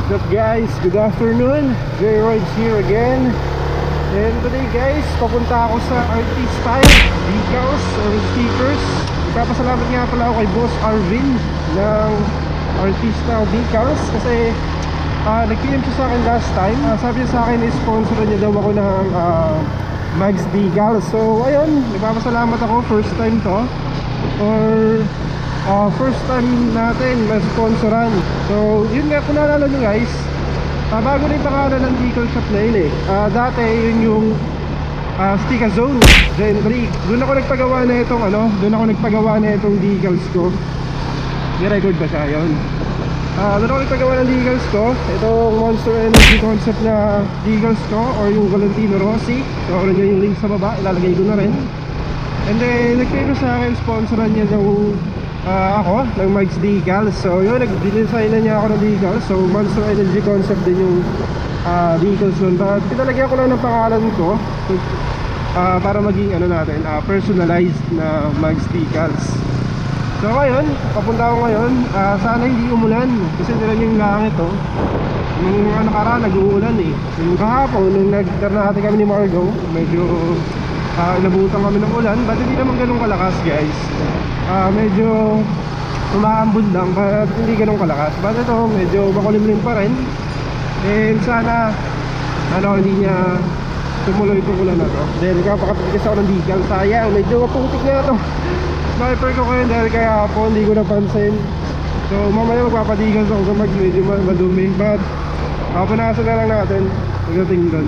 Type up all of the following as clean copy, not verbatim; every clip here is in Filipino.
What's up guys? Good afternoon. JayRidez here again. And today guys, papunta ako sa ArtiStyle Decals or stickers. Ipapasalamat nga pala ako kay Boss Arvin ng ArtiStyle Decals kasi nag-PM siya sa akin last time. Sabi niya sa akin, sponsor niya daw ako ng Mags Decals. So ayun, nagpapasalamat ako. First time to, or first time natin ma-sponsoran. So yun nga, kung naalala nyo guys, bago na yung pangalan ng decal shop na yun eh. Dati yun yung Stika Zone Gen 3. Doon ako nagpagawa na itong decals ko. I-record ba siya yun? Doon ako nagpagawa ng decals ko. Itong Monster Energy concept na decals ko, or yung Valentino Rossi. So nandiyan yung link sa baba, ilalagay ko na rin. And then nag-pay sa akin, sponsoran niya ng ako ng Mags Decals. So yun, nag-design na niya ako ng decals. So Monster Energy concept din yung decals nun. But pinalagyan ko lang ng pangalan ko para maging natin, personalized na Mags Decals. So ngayon, papunta ako ngayon. Sana hindi umulan kasi nilan yung langit nung nakaraan nag-uulan eh. Yung kahapon nung nag-karnate kami ni Margo, medyo inabutan kami ng ulan. But hindi naman ganun kalakas guys. Medyo umaambon lang, but hindi ganun kalakas. But ito, medyo makulimlim pa rin. And sana hindi niya tumuloy itong ulan na to. Dahil kapakatigas ako ng decal. Sayang, medyo maputik na ito. Sniper ko kayo dahil kaya ako hindi ko napansin. So mamaya magpapadigas ako sa medyo madumi. But punasan na lang natin pagdating doon.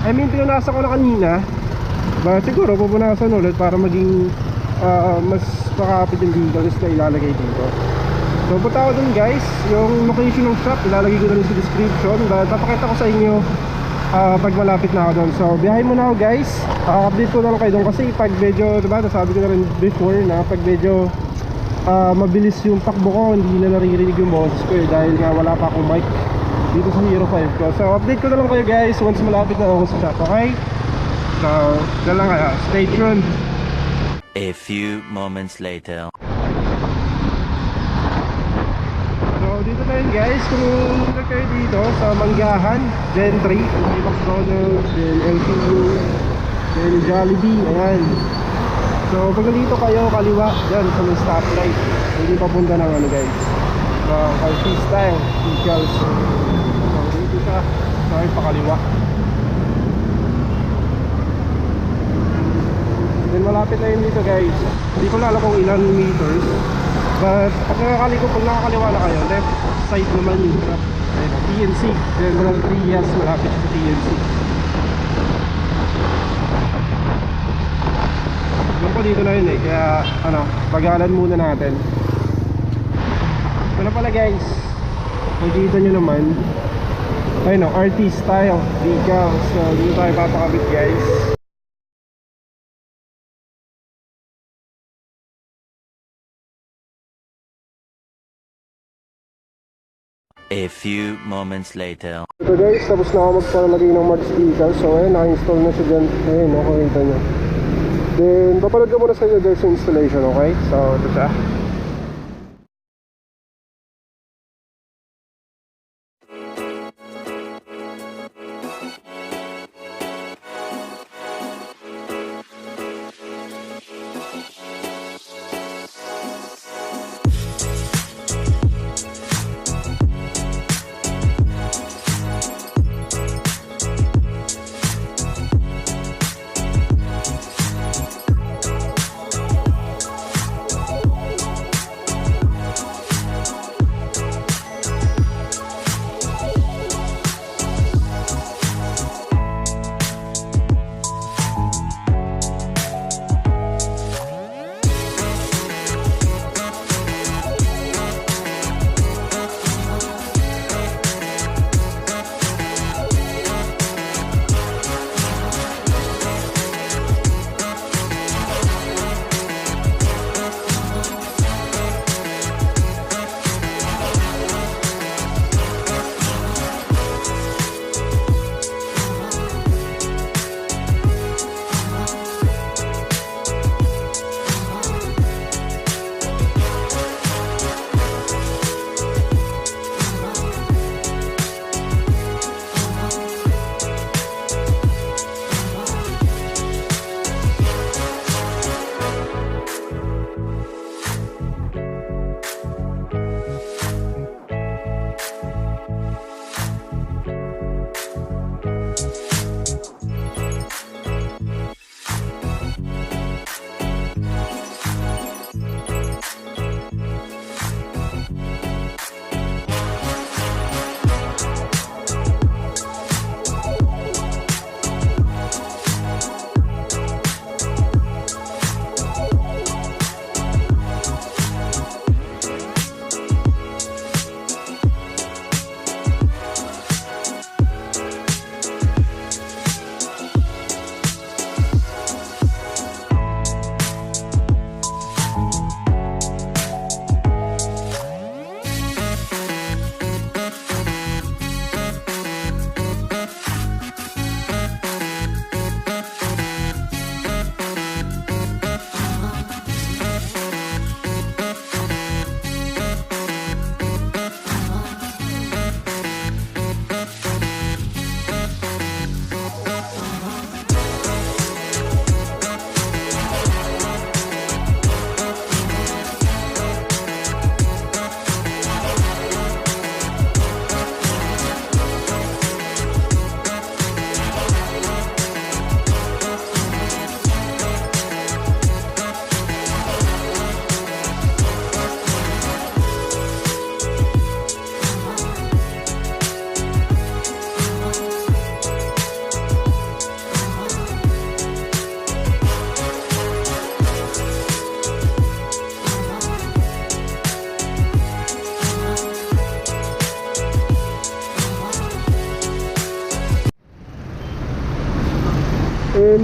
I mean, pinunasan ko na kanina, but siguro pupunasan ulit para maging mas makapit yung decals na ilalagay dito. So punta ako dun guys. Yung location ng shop ilalagay ko na rin sa description. But papakita ko sa inyo pag malapit na ako dun. So biyahe muna ako guys. Update ko na lang kayo dun kasi pag medyo, diba, nasabi ko na rin before na pag medyo mabilis yung takbo ko, hindi na naririnig yung boses ko dahil nga wala pa akong mic dito sa Hero 5 ko. So update ko na lang kayo guys once malapit na ako sa shop, okay? So dyan lang kaya, stay tuned. A few moments later. So dito na yun guys, kung nag kayo dito sa Manggahan Gen 3, McDonald's, then LCU, then Jollibee, ayan. So pag dito kayo kaliwa, dyan sa may stoplight, hindi papunta ng guys, ArtiStyle Decals. So dito siya, sorry, pakaliwa. Then malapit na yun dito guys. Hindi ko na alam kung ilan meters, but pag nakakaliwa na kayo, left side naman yung TNC. Then walang Trias, malapit sa TNC. Doon po dito na yun eh, kaya pagalan muna natin. Ito na pala guys, makikita nyo naman, ayun ArtiStyle Decals. So dito tayo papakabit guys. A few moments later. Ito guys, tapos na ako magpalagay ng Mags Decals. So ayun, naka-install na siya dyan. Ayun, nakakita nyo. Then, papalad ko muna sa inyo guys yung installation, okay? So, ito siya.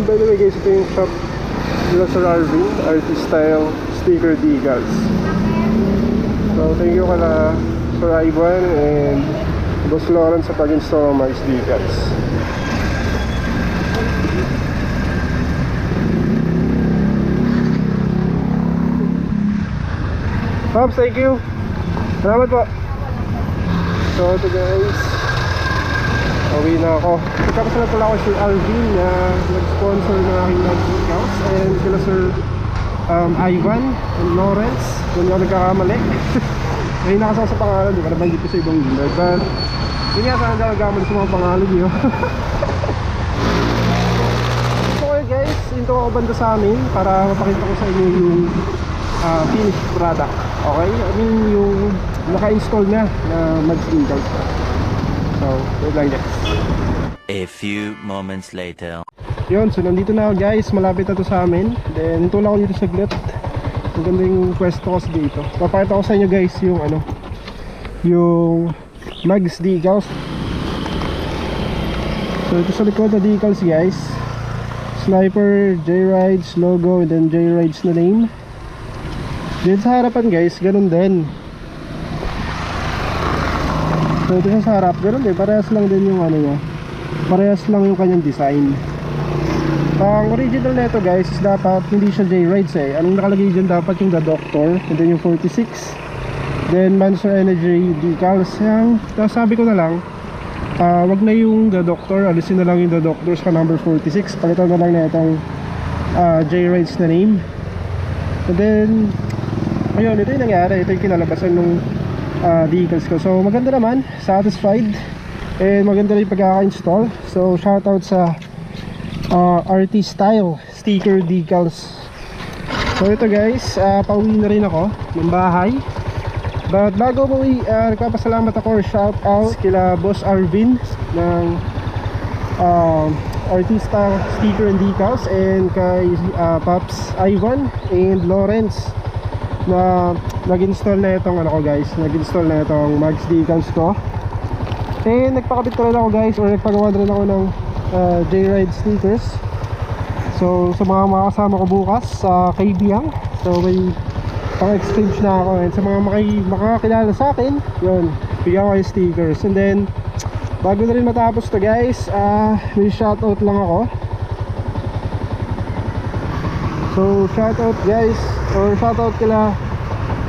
by the way guys, ito yung shop nila Sir Arvin, ArtiStyle sticker decals. So thank you kala Sir Ivan and Boss Lawrence sa pag-install ng mga decals. Pops, thank you. Salamat po. So ito guys, uwi na ako. Nagkakasala pala ako si Alvin na nag-sponsor ng aking decals, and sila Sir Ivan and Lawrence, kung ako nagkakamali. Ngayon nakasama sa pangalan, di ba nabanggit ko sa ibang dealer, but yun nga, sana nagkakamali sa mga pangalan nyo. So guys, into ako banda sa amin para mapakita ko sa inyo yung finished product. Okay? I mean yung naka-install na mag decals. So, wait lang guys. A few moments later. Yun, so nandito na ako guys, malapit na to sa amin. Then, hinto lang ako dito saglit. Ang ganda yung pwesto ko dito. Papakita ko sa inyo guys yung ano, yung mags decals. So, ito sa likod na decals guys. Sniper, JayRidez logo, and then JayRidez na name. Dito sa harapan guys, ganun din. So ito sa harap, ganun din, parehas lang din yung ano niya. Parehas lang yung kanyang design. Ang original na ito guys is dapat hindi siya JayRidez eh. Anong nakalagay dyan dapat yung The Doctor, and then yung 46, then Monster Energy decals. Tapos sabi ko na lang, wag na yung The Doctor, alisin na lang yung The Doctor sa number 46. Palitan na lang na itong JayRidez na name. And then ayun, ito yung nangyari, ito yung kinalabasan nung decals ko. So maganda naman, satisfied, and maganda rin yung pagkaka-install. So shoutout sa ArtiStyle sticker decals. So ito guys, pauwi na rin ako ng bahay. But bago umuwi, nagpapasalamat ako or shoutout kila Boss Arvin ng ArtiStyle sticker and decals, and kay Pops Ivan and Lawrence na nag-install na itong ano ko guys, nag-install na itong mags decals ko. And nagpakabit ko rin ako guys, or nagpagawa rin ako ng JayRidez stickers. So sa mga makasama ko bukas sa Kaibiyang, so may pang-exchange na ako, and sa mga makakilala sa akin, yun, bigyan ko yung stickers. And then bago na rin matapos to guys, may shoutout lang ako. So shoutout guys, or shoutout kila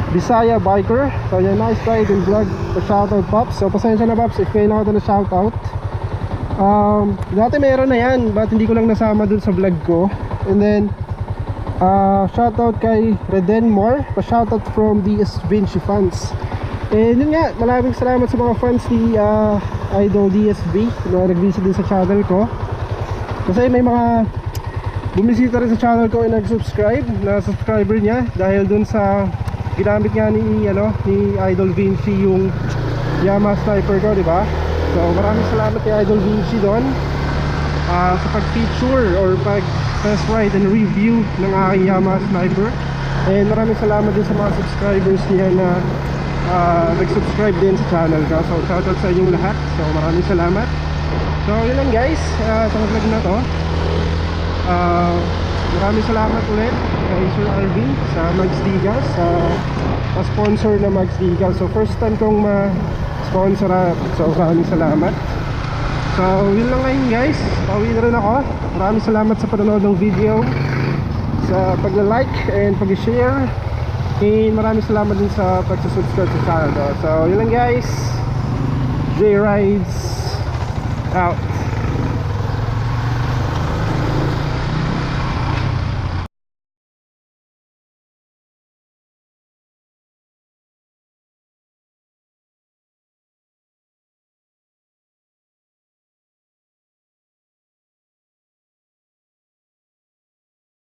Bisaya Biker. So yan, nice ride and vlog. So shoutout Pops. So pasensya na Pops if kayo lang ako na shoutout. Dati meron na yan, but hindi ko lang nasama dun sa vlog ko. And then shoutout kay Redenmore, pa-shoutout from DS Vinci fans. And yun nga, maraming salamat sa mga fans ni Idol DSV na nag-visit din sa channel ko. Kasi may mga bumisita rin sa channel ko and nag-subscribe na subscriber niya dahil dun sa ginamit nga ni Idol Vinci yung Yamaha sniper ko, di ba? So maraming salamat kay Idol Vinci doon sa pag-feature or pag-test ride and review ng aking Yamaha sniper. And maraming salamat din sa mga subscribers niya na nag-subscribe din sa channel ko. So shoutout sa inyong lahat. So maraming salamat. So yun lang guys, sa vlog na to. Maraming salamat ulit kay Sir Arvin sa mags decals, sa sponsor na mags decals. So first time kong ma-sponsor, so maraming salamat. So yun lang ngayon guys, pauwi na rin ako. Maraming salamat sa panonood ng video, sa pag-like and pag-share, and maraming salamat din sa pag-subscribe sa channel. So yun lang guys, JayRidez out.